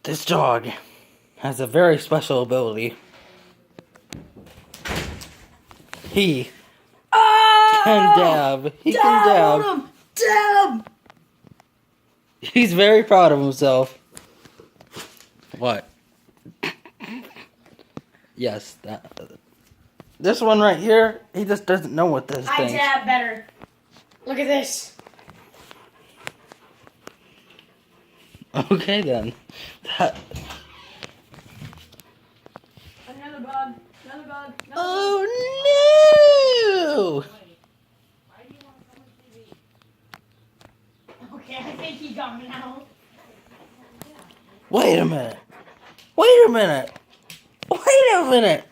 This dog has a very special ability. He can dab. He can dab. On him! Dab! He's very proud of himself. What? Yes, that. This one right here, he just doesn't know what this I thing. dab better. Look at this. Okay then. That. Another bug. Another bug. Oh no! Okay, I think he got me now. Wait a minute. Wait a minute. Wait a minute.